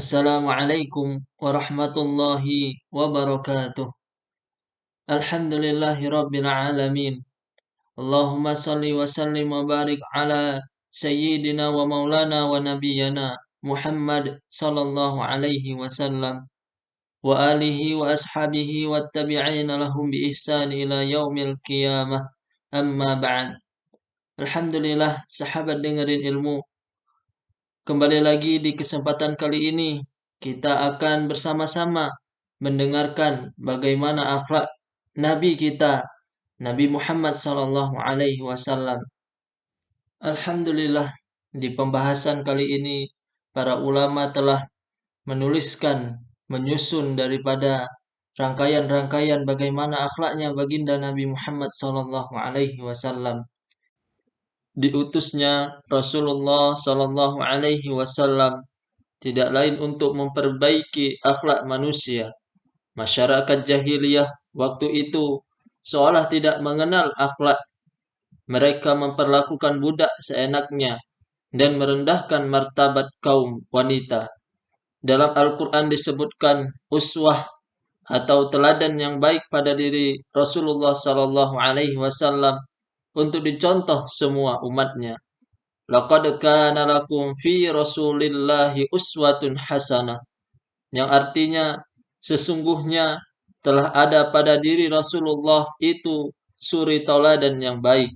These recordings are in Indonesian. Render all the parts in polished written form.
Assalamualaikum warahmatullahi wabarakatuh. Alhamdulillahi rabbil alamin. Allahumma salli wa sallim wa barik ala sayyidina wa maulana wa nabiyyana Muhammad sallallahu alaihi wasallam wa alihi wa ashabihi wa tabi'ina lahum bi ihsan ila yaumil qiyamah. Amma ba'd. Alhamdulillah, sahabat dengerin ilmu. Kembali lagi di kesempatan kali ini, kita akan bersama-sama mendengarkan bagaimana akhlak Nabi kita, Nabi Muhammad sallallahu alaihi wasallam. Alhamdulillah, di pembahasan kali ini para ulama telah menyusun daripada rangkaian-rangkaian bagaimana akhlaknya baginda Nabi Muhammad sallallahu alaihi wasallam. Diutusnya Rasulullah sallallahu alaihi wasallam tidak lain untuk memperbaiki akhlak manusia. Masyarakat jahiliyah waktu itu seolah tidak mengenal akhlak. Mereka memperlakukan budak seenaknya dan merendahkan martabat kaum wanita. Dalam Al-Quran disebutkan uswah atau teladan yang baik pada diri Rasulullah sallallahu alaihi wasallam untuk dicontoh semua umatnya. Laqad kana lakum fi Rasulillahi uswatun hasanah, yang artinya sesungguhnya telah ada pada diri Rasulullah itu suri tauladan yang baik.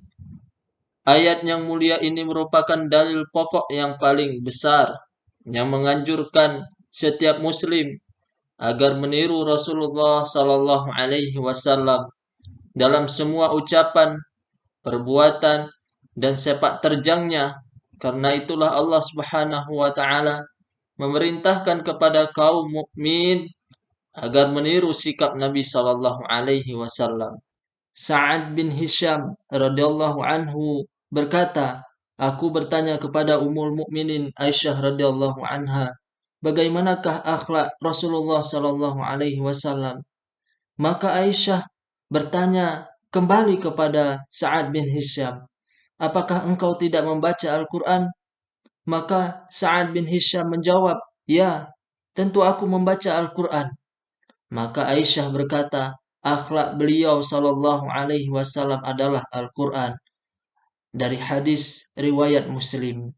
Ayat yang mulia ini merupakan dalil pokok yang paling besar yang menganjurkan setiap muslim agar meniru Rasulullah sallallahu alaihi wasallam dalam semua ucapan, perbuatan, dan sepak terjangnya. Karena itulah Allah Subhanahu wa taala memerintahkan kepada kaum mukmin agar meniru sikap Nabi sallallahu alaihi wasallam. Sa'ad bin Hisham radhiyallahu anhu berkata, aku bertanya kepada Ummul Mukminin Aisyah radhiyallahu anha, bagaimanakah akhlak Rasulullah sallallahu alaihi wasallam? Maka Aisyah bertanya kembali kepada Sa'ad bin Hisham, apakah engkau tidak membaca Al-Quran? Maka Sa'ad bin Hisham menjawab, ya, tentu aku membaca Al-Quran. Maka Aisyah berkata, akhlak beliau sallallahu alaihi wasallam adalah Al-Quran. Dari hadis riwayat Muslim.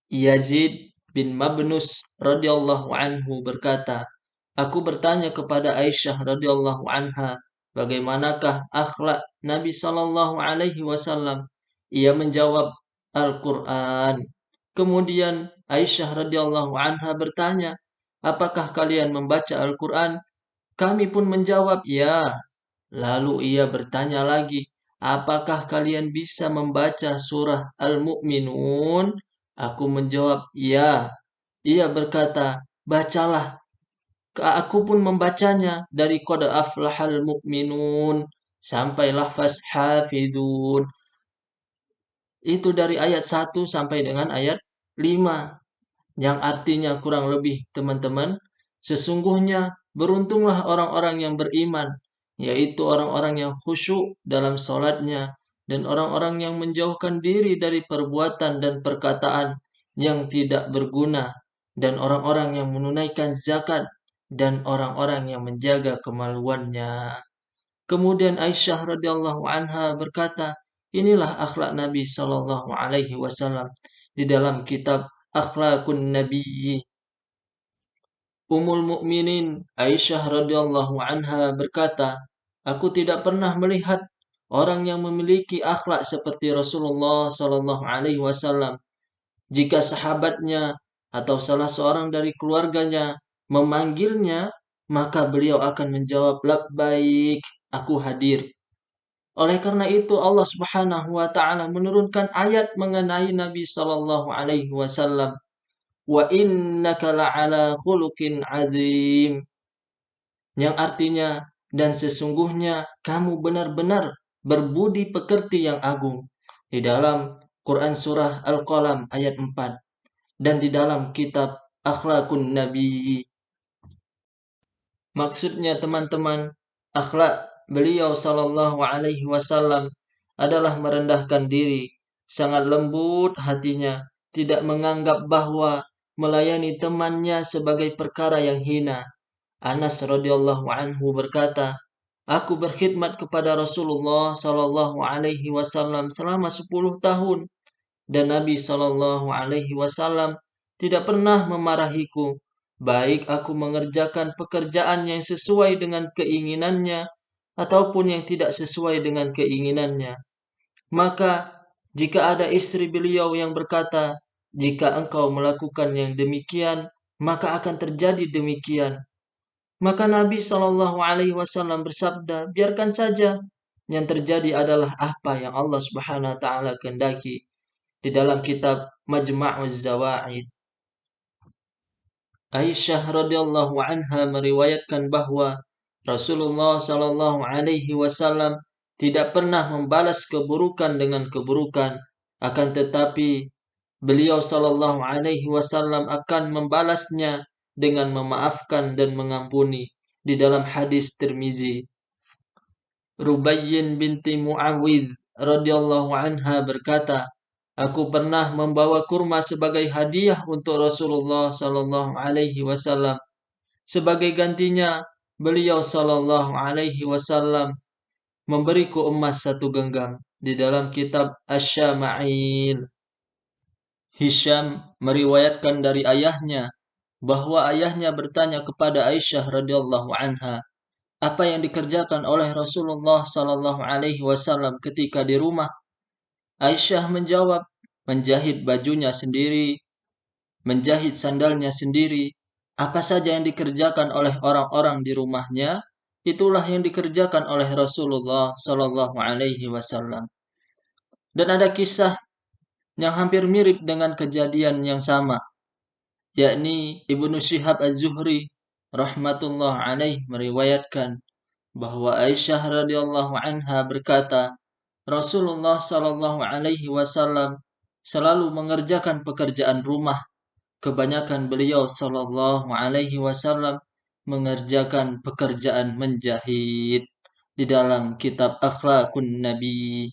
Yazid bin Mabnus radhiyallahu anhu berkata, aku bertanya kepada Aisyah radhiyallahu anha, bagaimanakah akhlak Nabi sallallahu alaihi wasallam? Ia menjawab, Al-Quran. Kemudian Aisyah radhiyallahu anha bertanya, apakah kalian membaca Al-Quran? Kami pun menjawab, ya. Lalu ia bertanya lagi, apakah kalian bisa membaca surah Al-Mu'minun? Aku menjawab, ya. Ia berkata, bacalah. Aku pun membacanya dari qad aflahal mu'minun sampai lafaz hafidun. Itu dari ayat 1 sampai dengan ayat 5. Yang artinya kurang lebih teman-teman, sesungguhnya beruntunglah orang-orang yang beriman, yaitu orang-orang yang khusyuk dalam salatnya dan orang-orang yang menjauhkan diri dari perbuatan dan perkataan yang tidak berguna, dan orang-orang yang menunaikan zakat dan orang-orang yang menjaga kemaluannya. Kemudian Aisyah radhiyallahu anha berkata, inilah akhlak Nabi sallallahu alaihi wasallam di dalam kitab Akhlakun Nabi. Ummul Mukminin Aisyah radhiyallahu anha berkata, aku tidak pernah melihat orang yang memiliki akhlak seperti Rasulullah sallallahu alaihi wasallam. Jika sahabatnya atau salah seorang dari keluarganya memanggilnya, maka beliau akan menjawab, labbaik, aku hadir. Oleh karena itu Allah Subhanahu wa taala menurunkan ayat mengenai Nabi sallallahu alaihi wasallam, wa innaka la'ala khuluqin azim, yang artinya dan sesungguhnya kamu benar-benar berbudi pekerti yang agung, di dalam Quran surah Al-Qalam ayat 4 dan di dalam kitab Akhlakun Nabi. Maksudnya teman-teman, akhlak beliau sallallahu alaihi wasallam adalah merendahkan diri, sangat lembut hatinya, tidak menganggap bahwa melayani temannya sebagai perkara yang hina. Anas radhiyallahu anhu berkata, aku berkhidmat kepada Rasulullah sallallahu alaihi wasallam selama 10 tahun dan Nabi sallallahu alaihi wasallam tidak pernah memarahiku, baik aku mengerjakan pekerjaan yang sesuai dengan keinginannya ataupun yang tidak sesuai dengan keinginannya. Maka jika ada istri beliau yang berkata, jika engkau melakukan yang demikian, maka akan terjadi demikian. Maka Nabi Shallallahu Alaihi Wasallam bersabda, biarkan saja. Yang terjadi adalah apa yang Allah Subhanahu Wa Taala kehendaki. Di dalam kitab Majma'uz Zawaid, Aisyah radhiyallahu anha meriwayatkan bahwa Rasulullah Shallallahu Alaihi Wasallam tidak pernah membalas keburukan dengan keburukan, akan tetapi beliau Shallallahu Alaihi Wasallam akan membalasnya dengan memaafkan dan mengampuni. Di dalam hadis Tirmizi, Rubayyin binti Muawidh radhiyallahu anha berkata, aku pernah membawa kurma sebagai hadiah untuk Rasulullah sallallahu alaihi wasallam. Sebagai gantinya, beliau sallallahu alaihi wasallam memberiku emas 1 genggam. Di dalam kitab Asy-Syama'il, Hisham meriwayatkan dari ayahnya bahwa ayahnya bertanya kepada Aisyah radhiyallahu anha, apa yang dikerjakan oleh Rasulullah sallallahu alaihi wasallam ketika di rumah? Aisyah menjawab, menjahit bajunya sendiri, menjahit sandalnya sendiri. Apa saja yang dikerjakan oleh orang-orang di rumahnya, itulah yang dikerjakan oleh Rasulullah sallallahu alaihi wasallam. Dan ada kisah yang hampir mirip dengan kejadian yang sama, yakni Ibnu Syihab Az-Zuhri rahmatullah alaih meriwayatkan bahwa Aisyah radhiyallahu anha berkata, Rasulullah sallallahu alaihi wasallam selalu mengerjakan pekerjaan rumah. Kebanyakan beliau sallallahu alaihi wasallam mengerjakan pekerjaan menjahit. Di dalam kitab Akhlaqun Nabi,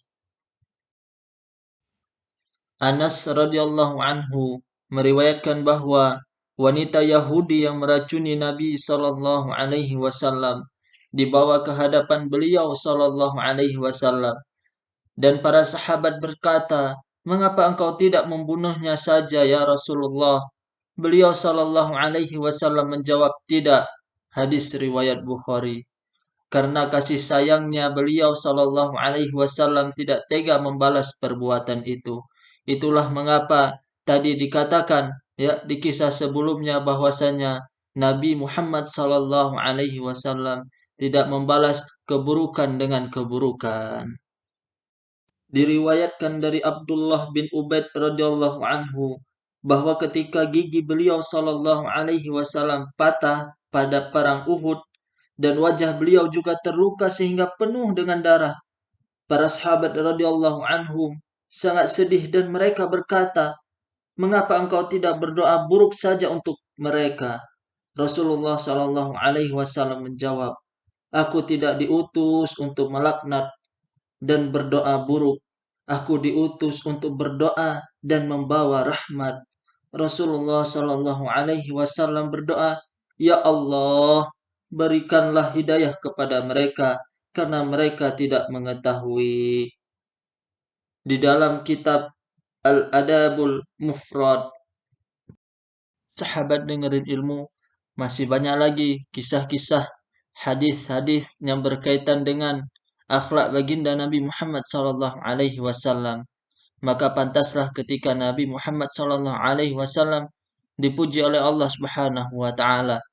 Anas radhiyallahu anhu meriwayatkan bahwa wanita Yahudi yang meracuni Nabi sallallahu alaihi wasallam dibawa ke hadapan beliau sallallahu alaihi wasallam. Dan para sahabat berkata, mengapa engkau tidak membunuhnya saja ya Rasulullah? Beliau sallallahu alaihi wasallam menjawab, tidak. Hadis riwayat Bukhari. Karena kasih sayangnya beliau sallallahu alaihi wasallam tidak tega membalas perbuatan itu. Itulah mengapa tadi dikatakan ya di kisah sebelumnya bahwasanya Nabi Muhammad sallallahu alaihi wasallam tidak membalas keburukan dengan keburukan. Diriwayatkan dari Abdullah bin Ubaid radhiyallahu anhu bahwa ketika gigi beliau sallallahu alaihi wasallam patah pada perang Uhud dan wajah beliau juga terluka sehingga penuh dengan darah, para sahabat radhiyallahu anhum sangat sedih dan mereka berkata, mengapa engkau tidak berdoa buruk saja untuk mereka? Rasulullah sallallahu alaihi wasallam menjawab, aku tidak diutus untuk melaknat dan berdoa buruk. Aku diutus untuk berdoa dan membawa rahmat. Rasulullah sallallahu alaihi wasallam berdoa, ya Allah, berikanlah hidayah kepada mereka karena mereka tidak mengetahui. Di dalam kitab Al-Adabul Mufrad, sahabat dengerin ilmu, masih banyak lagi kisah-kisah hadis-hadis yang berkaitan dengan akhlak baginda Nabi Muhammad sallallahu alaihi wasallam. Maka pantaslah ketika Nabi Muhammad sallallahu alaihi wasallam dipuji oleh Allah Subhanahu wa taala.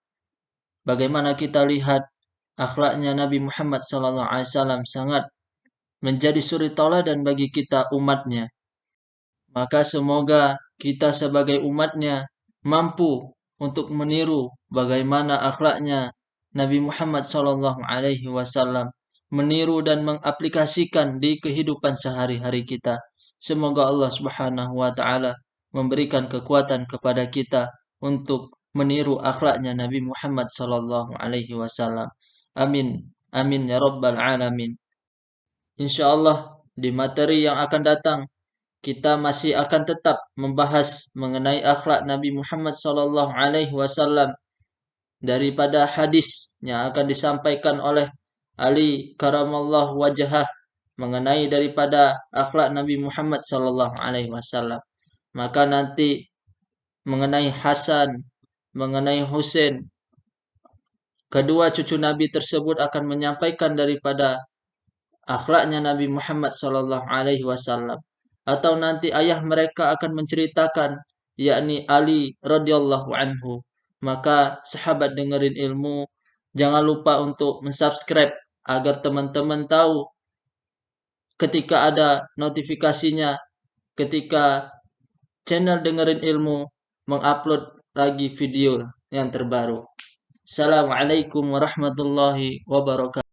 Bagaimana kita lihat akhlaknya Nabi Muhammad sallallahu alaihi wasallam sangat menjadi suri tauladan bagi kita umatnya. Maka semoga kita sebagai umatnya mampu untuk meniru bagaimana akhlaknya Nabi Muhammad sallallahu alaihi wasallam, meniru dan mengaplikasikan di kehidupan sehari-hari kita. Semoga Allah Subhanahu wa taala memberikan kekuatan kepada kita untuk meniru akhlaknya Nabi Muhammad sallallahu alaihi wasallam. Amin. Amin ya rabbal alamin. Insyaallah di materi yang akan datang kita masih akan tetap membahas mengenai akhlak Nabi Muhammad sallallahu alaihi wasallam daripada hadis yang akan disampaikan oleh Ali karamallahu wajhah mengenai daripada akhlak Nabi Muhammad sallallahu alaihi wasallam. Maka nanti mengenai Hasan, mengenai Husain, kedua cucu Nabi tersebut akan menyampaikan daripada akhlaknya Nabi Muhammad sallallahu alaihi wasallam, atau nanti ayah mereka akan menceritakan, yakni Ali radhiyallahu anhu. Maka sahabat dengerin ilmu, jangan lupa untuk mensubscribe agar teman-teman tahu ketika ada notifikasinya, ketika channel dengerin ilmu mengupload lagi video yang terbaru. Assalamualaikum warahmatullahi wabarakatuh.